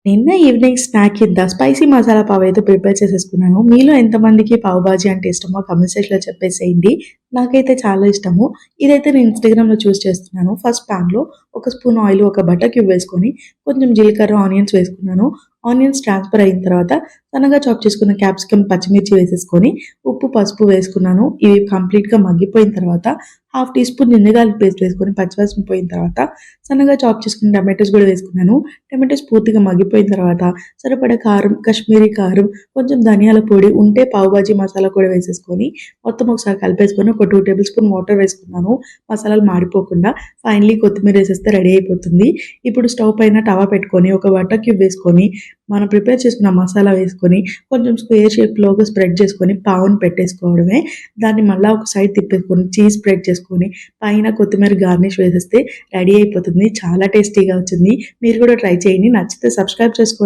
నిన్న evening snack కింద spicy masala pav అయితే ప్రిపేర్ చేసేసుకున్నాను. మీలో ఎంతమందికి పావ్ బాజీ అంటే ఇష్టమో కామెంట్ సెక్షన్‌లో చెప్పేసేయండి. నాకైతే చాలా ఇష్టము. ఇదైతే నేను ఇన్‌స్టాగ్రామ్‌లో చూసి చేస్తున్నాను. ఫస్ట్ పాన్‌లో ఒక స్పూన్ ఆయిల్, ఒక బటర్ క్యూబ్ వేసుకొని, కొంచెం జీలకర్ర, ఆనియన్స్ వేసుకున్నాను. ఆనియన్స్ ట్రాన్స్‌ఫర్ అయిన తర్వాత సన్నగా చాప్ చేసుకున్న క్యాప్సికమ్, పచ్చిమిర్చి వేసేసుకొని, ఉప్పు, పసుపు వేసుకున్నాను. ఇవి కంప్లీట్‌గా మగ్గిపోయిన తర్వాత half teaspoon ginger paste వేసుకొని పచ్చివాసన పోయిన తర్వాత సన్నగా చాప్ చేసుకున్న టమాటోస్ కూడా వేసుకున్నాను. టమాటోస్ పూర్తిగా మగ్గిపోయిన తర్వాత సరిపడా కారం, కాశ్మీరీ కారం, కొంచెం ధనియాల పొడి, ఉంటే పావు బాజీ మసాలా కూడా వేసేసుకొని మొత్తం ఒకసారి కలిపేసుకొని ఒక 2 టేబుల్ స్పూన్ వాటర్ వేసుకున్నాను. మసాలాలు మాడిపోకుండా. ఫైనల్లీ కొత్తిమీర వేసేస్తే రెడీ అయిపోతుంది. ఇప్పుడు స్టవ్ పైన తవా పెట్టుకొని ఒక బటర్ క్యూబ్ వేసుకొని మనం ప్రిపేర్ చేసుకున్న మసాలా వేసుకొని కొంచెం స్క్వేర్ షేప్‌లోగా స్ప్రెడ్ చేసుకొని పావును పెట్టేసుకోవడమే. దాన్ని మళ్ళా ఒక సైడ్ తిప్పేసుకొని చీజ్ స్ప్రెడ్ చేసుకొని పైన కొత్తిమీర గార్నిష్ వేసేస్తే రెడీ అయిపోతుంది. చాలా టేస్టీగా వచ్చింది. మీరు కూడా ట్రై చేయండి. నచ్చితే సబ్స్క్రైబ్ చేసుకోండి.